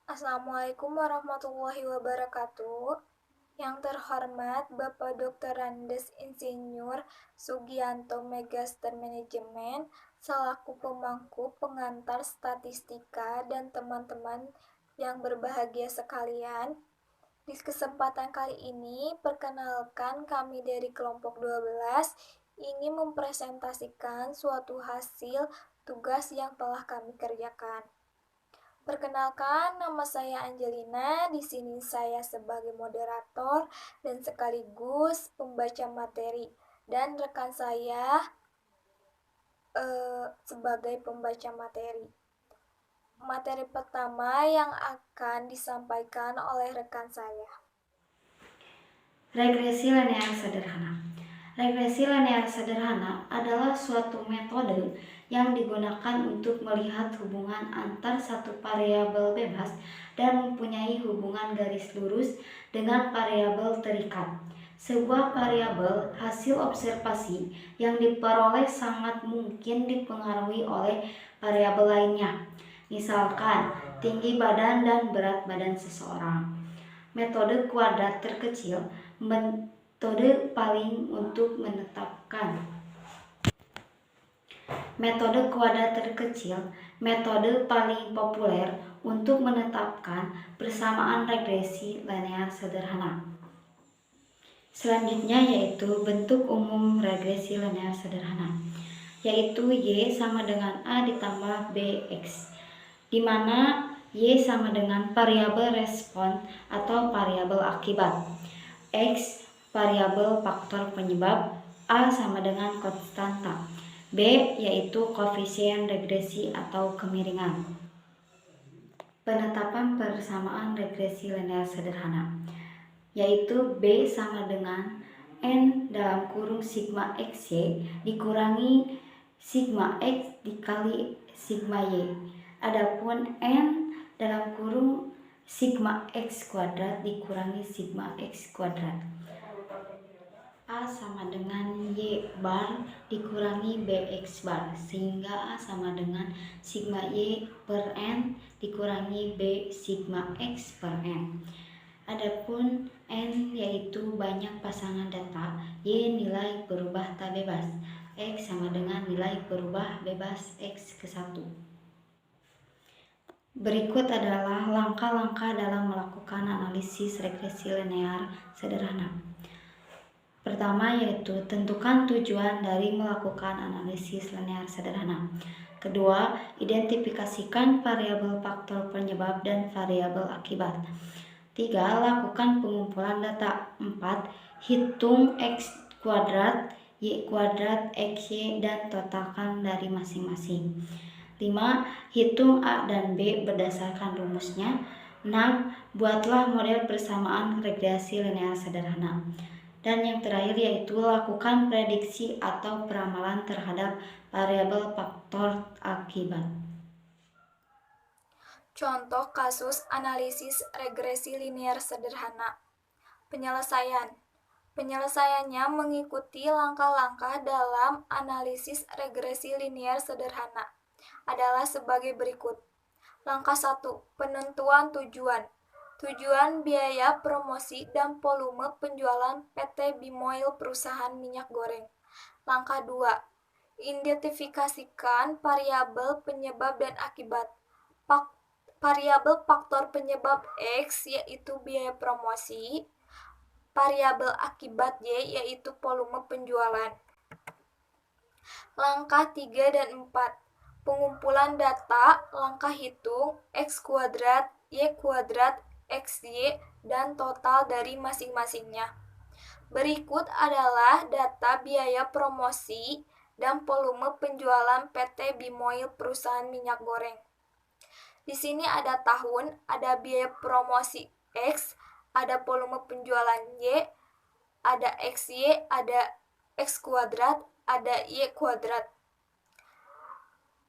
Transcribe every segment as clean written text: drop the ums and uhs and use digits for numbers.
Assalamualaikum warahmatullahi wabarakatuh. Yang terhormat Bapak Dr. Andes Insinyur Sugianto Megaster Manajemen selaku pemangku pengantar statistika dan teman-teman yang berbahagia sekalian. Di kesempatan kali ini, perkenalkan kami dari kelompok 12 ingin mempresentasikan suatu hasil tugas yang telah kami kerjakan. Perkenalkan, nama saya Angelina. Di sini saya sebagai moderator dan sekaligus pembaca materi, dan rekan saya sebagai pembaca materi. Materi pertama yang akan disampaikan oleh rekan saya. Regresi linear sederhana. Regresi linear sederhana adalah suatu metode yang digunakan untuk melihat hubungan antar satu variabel bebas dan mempunyai hubungan garis lurus dengan variabel terikat. Sebuah variabel hasil observasi yang diperoleh sangat mungkin dipengaruhi oleh variabel lainnya, misalkan tinggi badan dan berat badan seseorang. Metode kuadrat terkecil metode paling untuk menetapkan. Metode kuadrat terkecil metode paling populer untuk menetapkan persamaan regresi linear sederhana. Selanjutnya yaitu bentuk umum regresi linear sederhana, yaitu Y sama dengan A ditambah BX, di mana Y sama dengan variabel respon atau variabel akibat, X variabel faktor penyebab, A sama dengan konstanta, B yaitu koefisien regresi atau kemiringan. Penetapan persamaan regresi linear sederhana, yaitu B sama dengan N dalam kurung sigma XY dikurangi sigma X dikali sigma Y. Adapun N dalam kurung sigma X kuadrat dikurangi sigma X kuadrat. A sama dengan Y bar dikurangi BX bar, sehingga A sama dengan sigma Y per N dikurangi B sigma X per N. Adapun N yaitu banyak pasangan data, Y nilai berubah tak bebas, X sama dengan nilai berubah bebas X ke 1. Berikut adalah langkah-langkah dalam melakukan analisis regresi linear sederhana. Pertama yaitu tentukan tujuan dari melakukan analisis linear sederhana. Kedua, identifikasikan variabel faktor penyebab dan variabel akibat. 3. Lakukan pengumpulan data. 4. Hitung X kuadrat, Y kuadrat, XY dan totalkan dari masing-masing. 5. Hitung A dan B berdasarkan rumusnya. 6. Buatlah model persamaan regresi linear sederhana. Dan yang terakhir yaitu lakukan prediksi atau peramalan terhadap variabel faktor akibat. Contoh kasus analisis regresi linear sederhana. Penyelesaiannya mengikuti langkah-langkah dalam analisis regresi linear sederhana adalah sebagai berikut. Langkah 1. Penentuan tujuan. Tujuan biaya promosi dan volume penjualan PT Bimoil perusahaan minyak goreng. Langkah 2. Identifikasikan variabel penyebab dan akibat. Variabel faktor penyebab X yaitu biaya promosi, variabel akibat Y yaitu volume penjualan. Langkah 3 dan 4. Pengumpulan data, langkah hitung X kuadrat, Y kuadrat, XY, dan total dari masing-masingnya. Berikut adalah data biaya promosi dan volume penjualan PT Bimoil perusahaan minyak goreng. Di sini ada tahun, ada biaya promosi X, ada volume penjualan Y, ada XY, ada X kuadrat, ada Y kuadrat.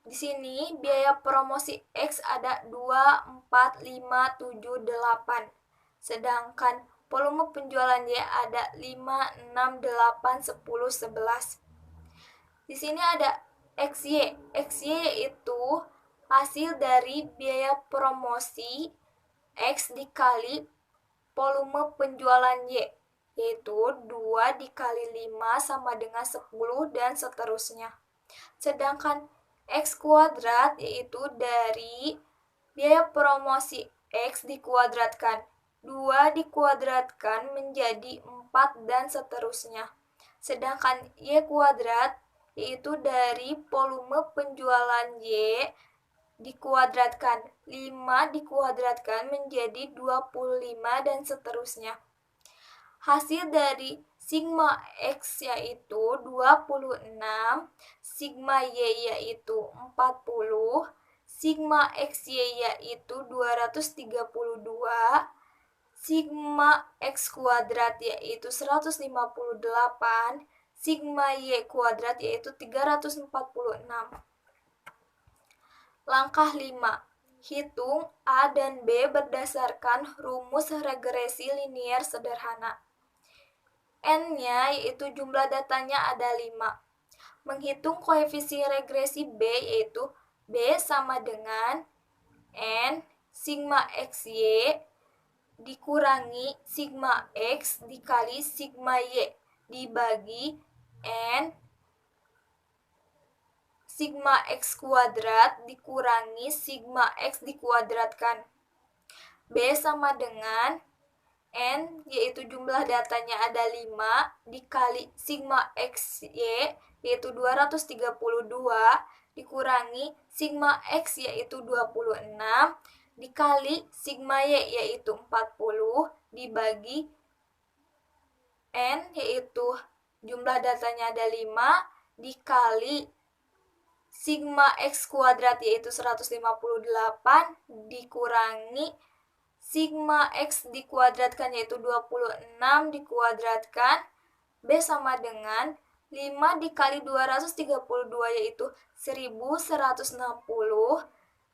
Di sini biaya promosi X ada 2, 4, 5, 7, 8. Sedangkan volume penjualan Y ada 5, 6, 8, 10, 11. Di sini ada XY. XY yaitu hasil dari biaya promosi X dikali volume penjualan Y, yaitu 2 dikali 5 sama dengan 10 dan seterusnya. Sedangkan X kuadrat yaitu dari biaya promosi X dikuadratkan. 2 dikuadratkan menjadi 4 dan seterusnya. Sedangkan Y kuadrat yaitu dari volume penjualan Y dikuadratkan. 5 dikuadratkan menjadi 25 dan seterusnya. Hasil dari sigma X yaitu 26, sigma Y yaitu 40, sigma XY yaitu 232, sigma X kuadrat yaitu 158, sigma Y kuadrat yaitu 346. Langkah 5. Hitung A dan B berdasarkan rumus regresi linier sederhana. N-nya yaitu jumlah datanya ada 5. Menghitung koefisien regresi B yaitu B sama dengan N sigma XY dikurangi sigma X dikali sigma Y dibagi N sigma X kuadrat dikurangi sigma X dikuadratkan. B sama dengan N yaitu jumlah datanya ada 5 dikali sigma XY yaitu 232 dikurangi sigma X yaitu 26 dikali sigma Y yaitu 40 dibagi N yaitu jumlah datanya ada 5 dikali sigma X kuadrat yaitu 158 dikurangi sigma X dikuadratkan yaitu 26 dikuadratkan B sama dengan 5 dikali 232 yaitu 1160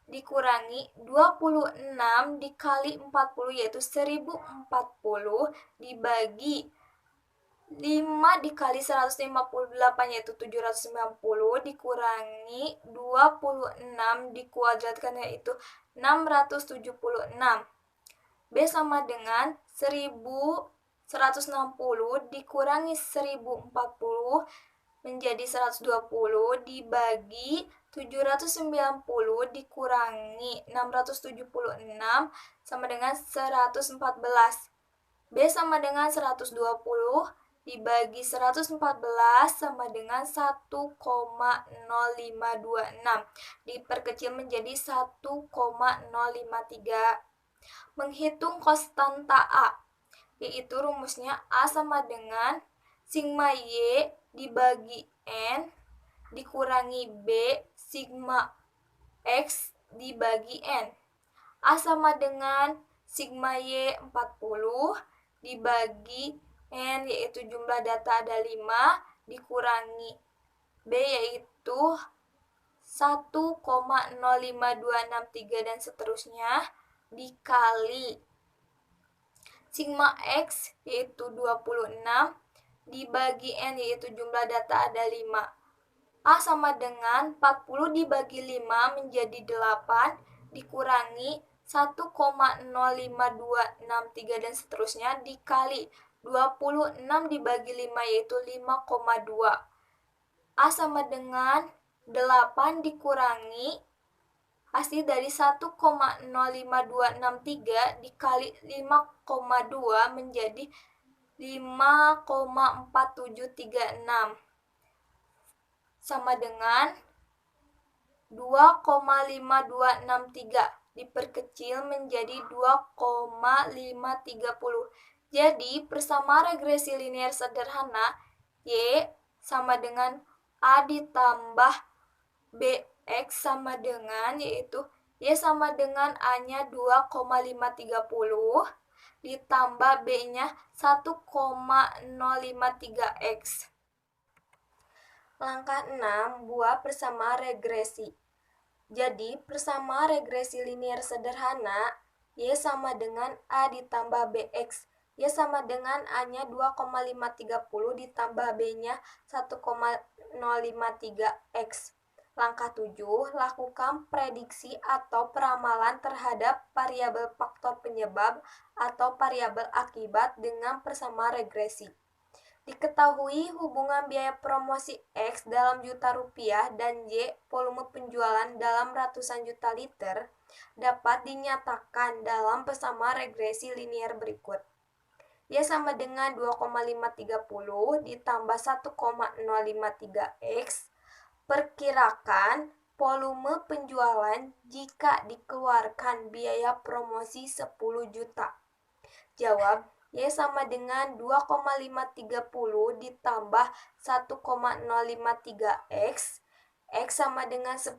dikurangi 26 dikali 40 yaitu 1040 dibagi 5 dikali 158 yaitu 790 dikurangi 26 dikuadratkan yaitu 676. B sama dengan 1160 dikurangi 1040 menjadi 120 dibagi 790 dikurangi 676 sama dengan 114. B sama dengan 120 dibagi 114 sama dengan 1,0526 diperkecil menjadi 1,053. Menghitung konstanta A, yaitu rumusnya A sama dengan sigma Y dibagi N dikurangi B sigma X dibagi N. A sama dengan sigma Y 40 dibagi N yaitu jumlah data ada 5 dikurangi B yaitu 1,05263 dan seterusnya dikali sigma X yaitu 26 dibagi N yaitu jumlah data ada 5. A sama dengan 40 dibagi 5 menjadi 8 dikurangi 1,05263 dan seterusnya dikali 26 dibagi 5 yaitu 5,2. A sama dengan 8 dikurangi hasil dari 1,05263 dikali 5,2 menjadi 5,4736 sama dengan 2,5263 diperkecil menjadi 2,530. Jadi persamaan regresi linear sederhana Y sama dengan A ditambah BX sama dengan yaitu Y sama dengan A-nya 2,530 ditambah B-nya 1,053X. Langkah 6, buat persamaan regresi. Jadi persamaan regresi linear sederhana Y sama dengan A ditambah BX. Y sama dengan A-nya 2,530 ditambah B-nya 1,053X. Langkah 7, lakukan prediksi atau peramalan terhadap variabel faktor penyebab atau variabel akibat dengan persamaan regresi. Diketahui hubungan biaya promosi X dalam juta rupiah dan Y volume penjualan dalam ratusan juta liter dapat dinyatakan dalam persamaan regresi linear berikut. Y sama dengan 2,530 ditambah 1,053X. Perkirakan volume penjualan jika dikeluarkan biaya promosi 10 juta. Jawab, Y sama dengan 2,530 ditambah 1,053X. X sama dengan 10.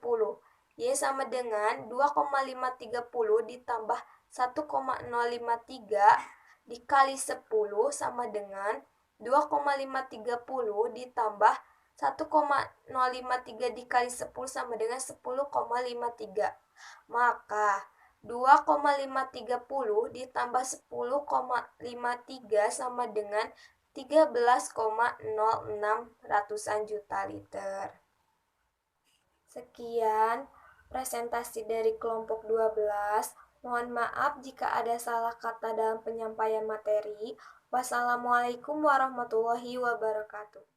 Y sama dengan 2,530 ditambah 1,053 dikali 10 sama dengan 2,530 ditambah 1,053 dikali 10 sama dengan 10,53. Maka 2,530 ditambah 10,53 sama dengan 13,06 ratusan juta liter. Sekian presentasi dari kelompok 12. Mohon maaf jika ada salah kata dalam penyampaian materi. Wassalamualaikum warahmatullahi wabarakatuh.